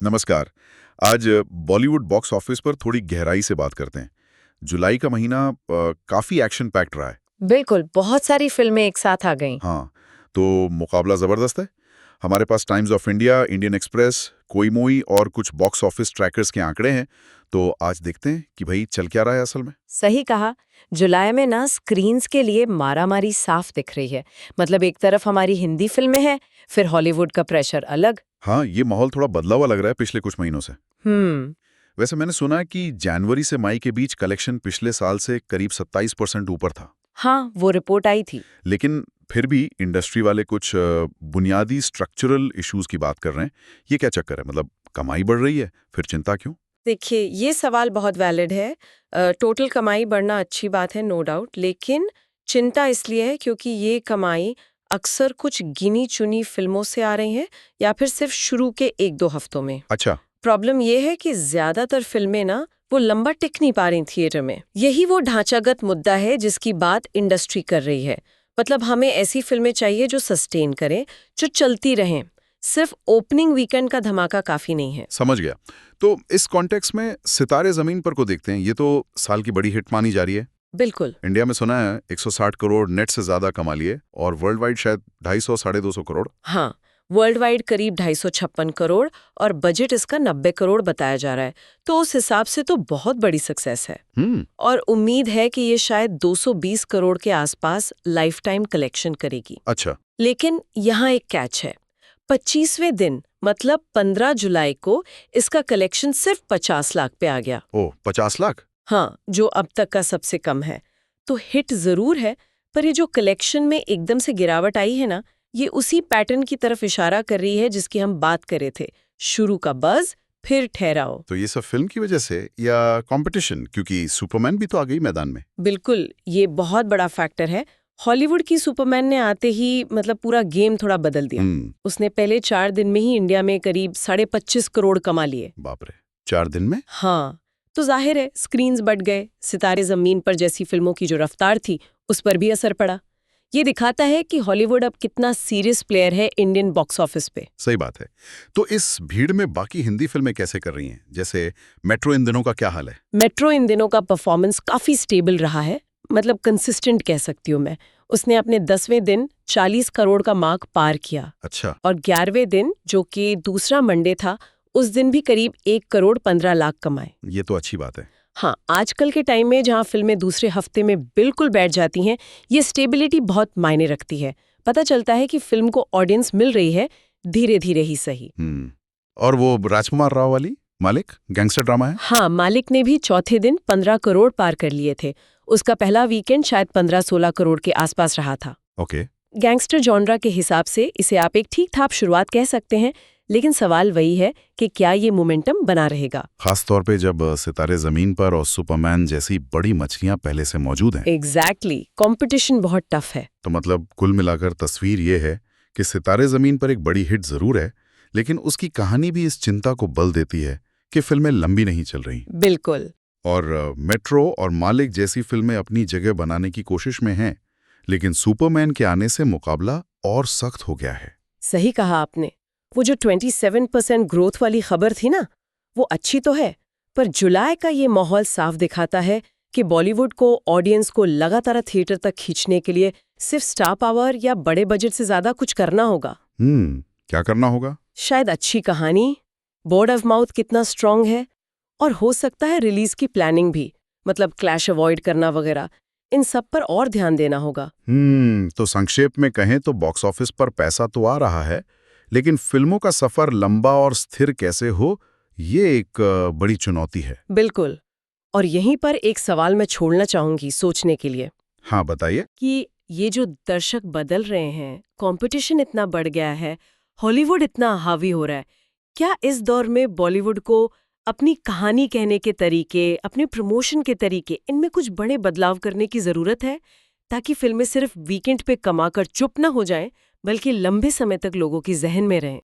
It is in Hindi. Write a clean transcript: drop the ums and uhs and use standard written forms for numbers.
नमस्कार। आज बॉलीवुड बॉक्स ऑफिस पर थोड़ी गहराई से बात करते हैं। जुलाई का महीना काफी एक्शन पैक्ड रहा है। बिल्कुल, बहुत सारी फिल्में एक साथ आ गईं। हाँ, तो मुकाबला जबरदस्त है। हमारे पास Times of India, Indian Express, कोई और कुछ बॉक्स ऑफिस ट्रैकर्स के आंकड़े हैं। तो आज देखते हैं कि भाई चल क्या रहा है असल में। सही कहा। जुलाई में ना स्क्रीन्स के लिए मारामारी साफ दिख रही है। मतलब एक तरफ हमारी हिंदी फिल्में हैं, फिर हॉलीवुड का प्रेशर अलग। हाँ, ये माहौल थोड़ा बदला हुआ लग रहा है पिछले कुछ महीनों से। हम्म। वैसे मैंने सुना है कि जनवरी से मई के बीच कलेक्शन पिछले साल से करीब 27% ऊपर था। हाँ, वो रिपोर्ट आई थी। लेकिन फिर भी इंडस्ट्री वाले कुछ बुनियादी स्ट्रक्चरल इश्यूज की बात कर रहे हैं। ये क्या चक्कर है? मतलब कमाई बढ़ रही है, फिर चिंता क्यों? देखिए, ये सवाल बहुत वैलिड है। टोटल कमाई बढ़ना अच्छी बात है, नो डाउट, लेकिन चिंता इसलिए है क्योंकि ये कमाई अक्सर कुछ गिनी चुनी फिल्मों से आ रही है या फिर सिर्फ शुरू के एक दो हफ्तों में। अच्छा। प्रॉब्लम ये है कि ज्यादातर फिल्में ना वो लंबा टिक नहीं पा रही थिएटर में। यही वो ढांचागत मुद्दा है जिसकी बात इंडस्ट्री कर रही है। मतलब हमें ऐसी फिल्में चाहिए जो सस्टेन करें, जो चलती रहें। सिर्फ ओपनिंग वीकेंड का धमाका काफी नहीं है। समझ गया। तो इस कॉन्टेक्स्ट में सितारे जमीन पर को देखते हैं। ये तो साल की बड़ी हिट मानी जा रही है। बिल्कुल। इंडिया में सुना है 160 करोड़ नेट से ज्यादा कमा लिए, और वर्ल्ड वाइड शायद 250 साढ़े 200 करोड़। हाँ, वर्ल्ड वाइड करीब 256 करोड़ और बजट इसका 90 करोड़ बताया जा रहा है। तो उस हिसाब से तो बहुत बड़ी सक्सेस है। और उम्मीद है कि ये शायद 220 करोड़ के आसपास लाइफ टाइम कलेक्शन करेगी। अच्छा। लेकिन यहाँ एक कैच है। 25वें दिन मतलब 15 जुलाई को इसका कलेक्शन सिर्फ 50 लाख पे आ गया। ओह, 50 लाख? हाँ, जो अब तक का सबसे कम है। तो हिट जरूर है, पर ये जो कलेक्शन में एकदम से गिरावट आई है ना, ये उसी पैटर्न की तरफ इशारा कर रही है जिसकी हम बात कर रहे थे। शुरू का बज़, फिर ठहराव। तो ये सब फिल्म की वजह से या कंपटीशन? क्योंकि सुपरमैन भी तो आ गई मैदान में। बिल्कुल, ये बहुत बड़ा फैक्टर है। हॉलीवुड की सुपरमैन ने आते ही मतलब पूरा गेम थोड़ा बदल दिया। उसने पहले 4 दिन में ही इंडिया में करीब 25.5 करोड़ कमा लिए। बाप रे, 4 दिन में? हाँ, तो जाहिर है स्क्रीन्स बढ़ गए। सितारे जमीन पर जैसी फिल्मों की जो रफ्तार थी, उस पर भी असर पड़ा। ये दिखाता है कि हॉलीवुड अब कितना सीरियस प्लेयर है इंडियन बॉक्स ऑफिस पे। सही बात है। तो इस भीड़ में बाकी हिंदी फिल्में कैसे कर रही हैं? जैसे मेट्रो इन दिनों का क्या हाल है? मेट्रो इन दिनों का परफॉर्मेंस काफी स्टेबल रहा है, मतलब कंसिस्टेंट कह सकती हूँ मैं। उसने अपने 10वें दिन 40 करोड़ का मार्क पार किया। अच्छा। और 11वें दिन, जो कि दूसरा मंडे था, उस दिन भी करीब 1 करोड़ 15 लाख कमाए। ये तो अच्छी बात है। हाँ, आजकल के टाइम में जहाँ फिल्में दूसरे हफ्ते में बिल्कुल बैठ जाती हैं, ये स्टेबिलिटी बहुत मायने रखती है। पता चलता है कि फिल्म को ऑडियंस मिल रही है, धीरे धीरे ही सही। और वो राजकुमार राव वाली मालिक गैंगस्टर ड्रामा है? हाँ, मालिक ने भी चौथे दिन 15 करोड़ पार कर लिए थे। उसका पहला वीकेंड शायद 15-16 करोड़ के आसपास रहा था। ओके। गैंगस्टर जॉनरा के हिसाब से इसे आप एक ठीक ठाक शुरुआत कह सकते हैं, लेकिन सवाल वही है कि क्या ये मोमेंटम बना रहेगा। खास तौर पे जब सितारे जमीन पर और सुपरमैन जैसी बड़ी मछलियां पहले से मौजूद हैं। एग्जैक्टली, कंपटीशन बहुत टफ है। तो मतलब कुल मिलाकर तस्वीर ये है कि सितारे जमीन पर एक बड़ी हिट जरूर है, लेकिन उसकी कहानी भी इस चिंता को बल देती है कि फिल्में लंबी नहीं चल रही। बिल्कुल। और मेट्रो और मालिक जैसी फिल्में अपनी जगह बनाने की कोशिश में हैं, लेकिन सुपरमैन के आने से मुकाबला और सख्त हो गया है। सही कहा आपने। वो जो 27% ग्रोथ वाली खबर थी ना, वो अच्छी तो है, पर जुलाई का ये माहौल साफ दिखाता है कि बॉलीवुड को ऑडियंस को लगातार थिएटर तक खींचने के लिए सिर्फ स्टार पावर या बड़े बजट से ज्यादा कुछ करना होगा। क्या करना होगा? शायद अच्छी कहानी, वर्ड ऑफ माउथ कितना स्ट्रांग है, और हो सकता है रिलीज की प्लानिंग भी, मतलब क्लैश अवॉइड करना वगैरह। इन सब पर और ध्यान देना होगा। तो संक्षेप में कहें तो बॉक्स ऑफिस पर पैसा तो आ रहा है, लेकिन फिल्मों का सफर लंबा और स्थिर कैसे हो, ये एक बड़ी चुनौती है। बिल्कुल। और यहीं पर एक सवाल मैं छोड़ना चाहूंगी सोचने के लिए। हाँ, बताइए। कि ये जो दर्शक बदल रहे हैं, कंपटीशन इतना बढ़ गया है, हॉलीवुड इतना हावी हो रहा है, क्या इस दौर में बॉलीवुड को अपनी कहानी कहने के तरीके, अपने प्रमोशन के तरीके, इनमें कुछ बड़े बदलाव करने की जरूरत है, ताकि फिल्में सिर्फ वीकेंड पे कमाकर चुप न हो जाएं, बल्कि लंबे समय तक लोगों की जहन में रहें?